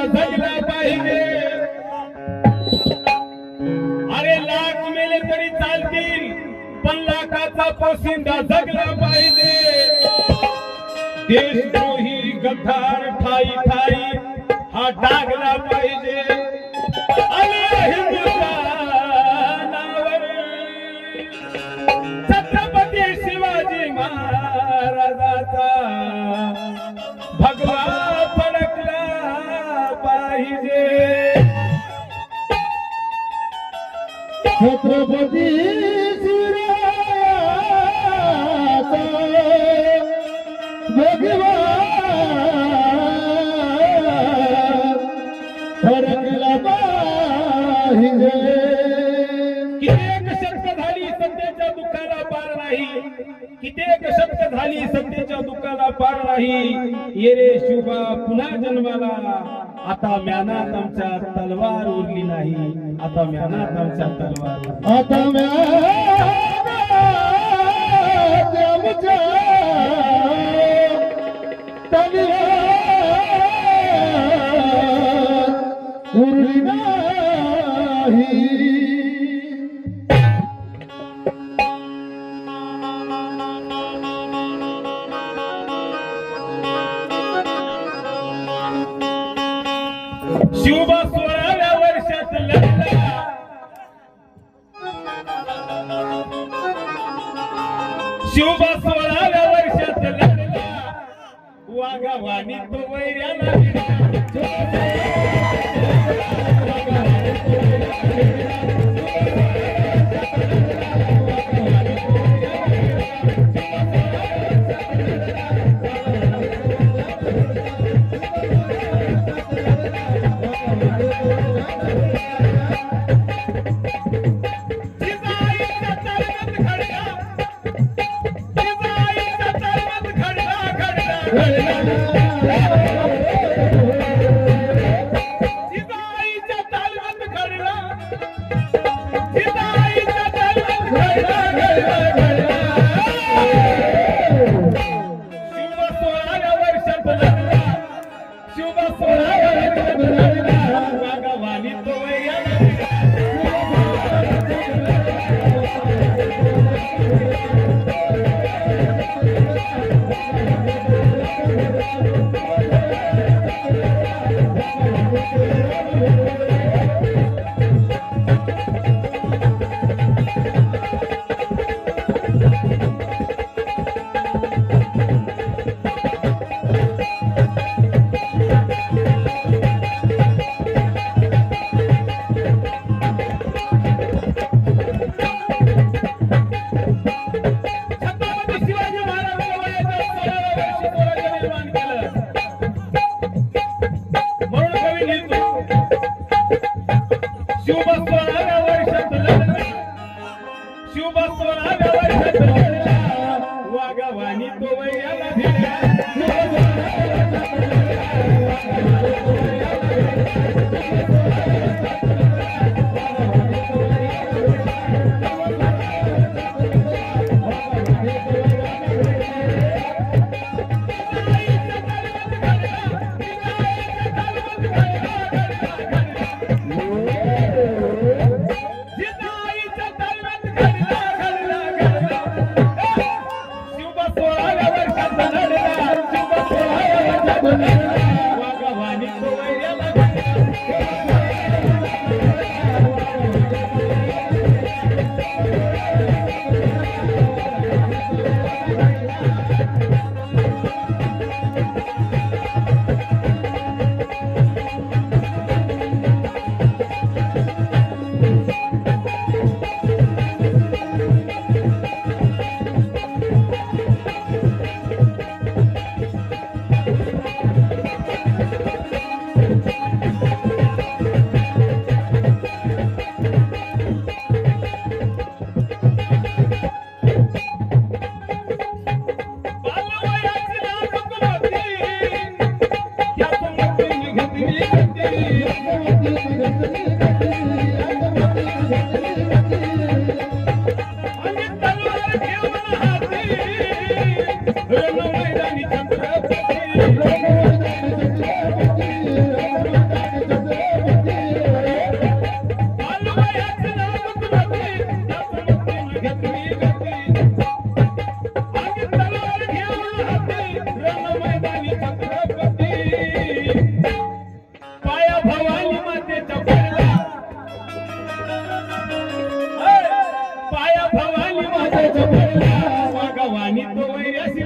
जगला पाहिजे। अरे लाख मेले तरी चालतील पण लाखाचा पोशिंदा जगला पाहिजे। देशद्रोही गद्दार ठाई ठाई हा डागला पाहिजे। छत्रपती शिवाजी महाराजाचा भगवा फडकला पाहिजे। छत्रपती भगवा फडकला पाहिजे। कित्येक शतक झाली सत्तेच्या दुःखाला पार नाही। कित्येक शतक झाली सत्तेच्या दुःखाला पार नाही। ये रे शिवबा पुन्हा जन्माला। आता म्यानात आमच्या तलवार उरली नाही। आता म्यानात आमच्या तलवार आता म्यानात आमच्या तलवार उरली नाही। शिवबा 16व्या वर्षात लढला। शिवबा 16व्या वर्षात लढला। वाघावानी तो वैऱ्याला वाघावानी तो वैऱ्याला शिवबा 16व्या वर्षात लढला। आया भवानी मातेचा पडला वाघवानी तो वैऱ्यासी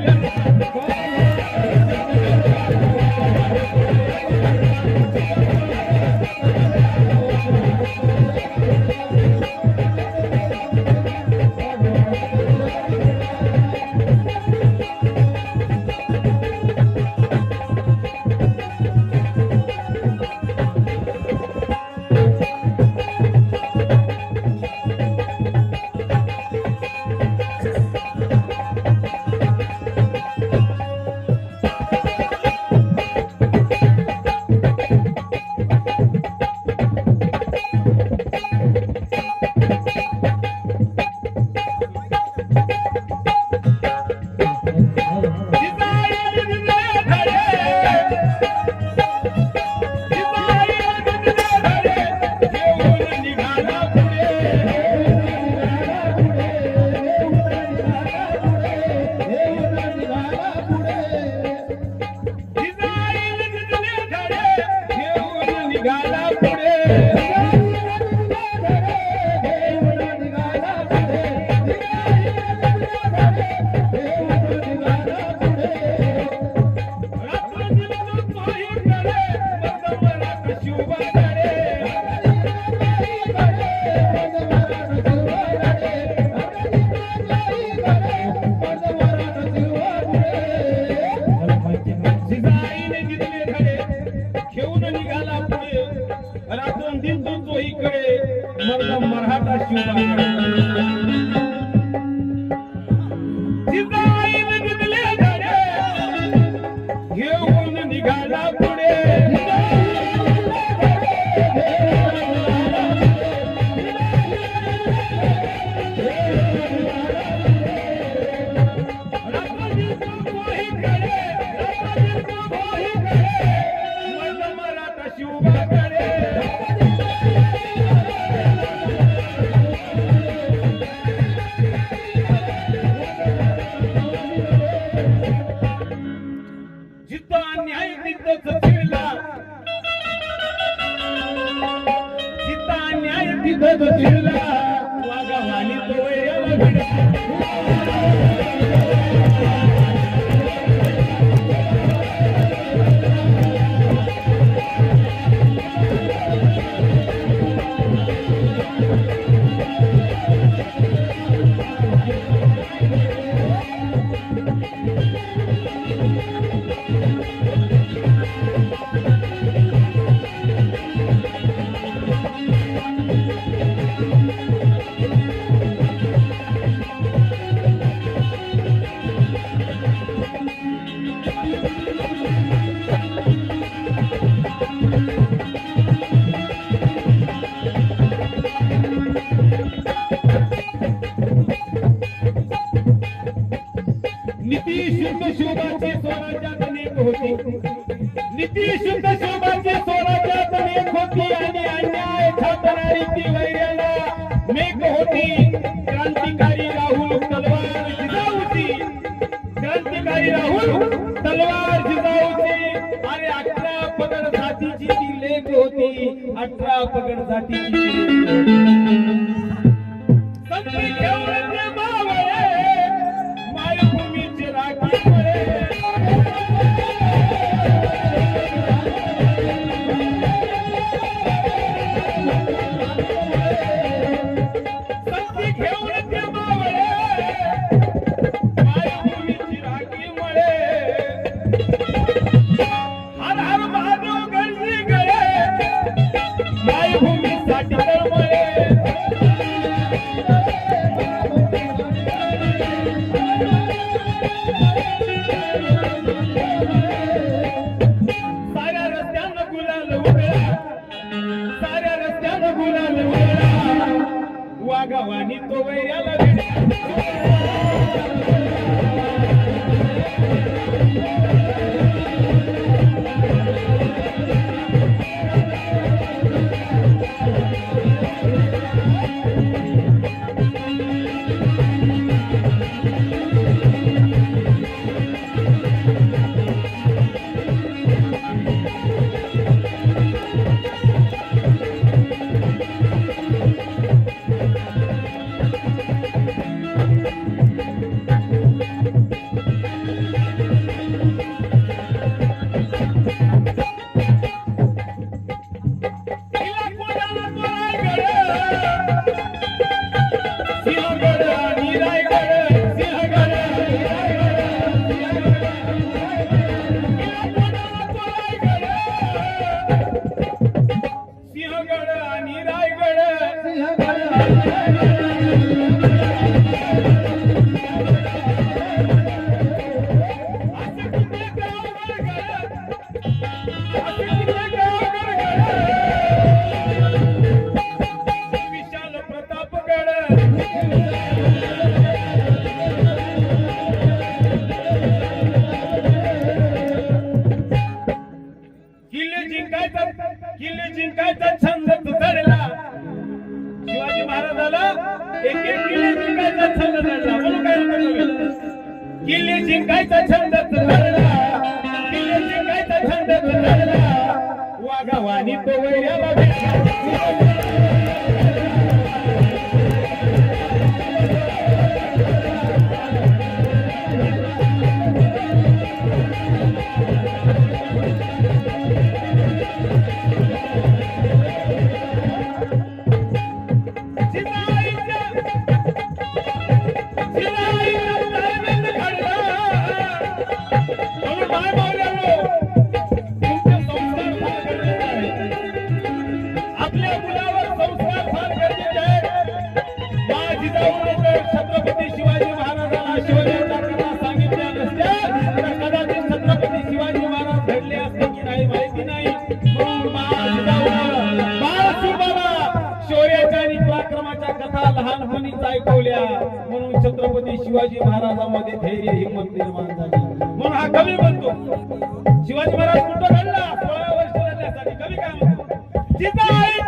मराठा घेऊन निघाला पुढे मराठा शिवबाकडे वाघवानी तो वैऱ्याला नीती शुद्ध शोभाची स्वराज्यात अनेक होती नीती शुद्ध शोभाची स्वराज्यात अनेक होती आणि अन्याय छापणारी ती वैऱ्याला मेक होती क्रांतिकारी राहुल तलवार जिजाऊची क्रांतिकारी राहुल तलवार जिजाऊची आणि 18 पगड जातीची ती लेख होती 18 पगड जातीची संधी घेऊन ते मावळे मायभूमीचे राखी पडे संधी घेऊन ते मावळे मायभूमीची राखी मळे हर हर महादेव गणजी गळे मायभूमीसाठी तळमळे वाघवानी तो वैऱ्याला जिंकायचा छंद धरला म्हणून काय म्हणतो किल्ले जिंकायचा छंद धरला किल्ले जिंकायचा छंद धरला वाघावानी तो वैऱ्याला भेटला आपल्या मुलावर संस्कार फार गरजेचे आहेत. माझी जाऊन छत्रपती शिवाजी महाराजांना शिवरायांच्या कथा सांगितल्या नसत्या तर कदाचित छत्रपती शिवाजी महाराज घडले असते की नाही माहिती नाही. म्हणून माझी जाऊन बाळासाहेबाला शौर्याच्या आणि पराक्रमाच्या कथा लहानपणीच ऐकवल्या. म्हणून छत्रपती शिवाजी महाराजांमध्ये धैर्य हिंमत निर्माण झाली. म्हणून हा कवी म्हणतो शिवाजी महाराज कुठं घडला 16 वर्ष लढण्यासाठी. कवी काय म्हणतो जिजाई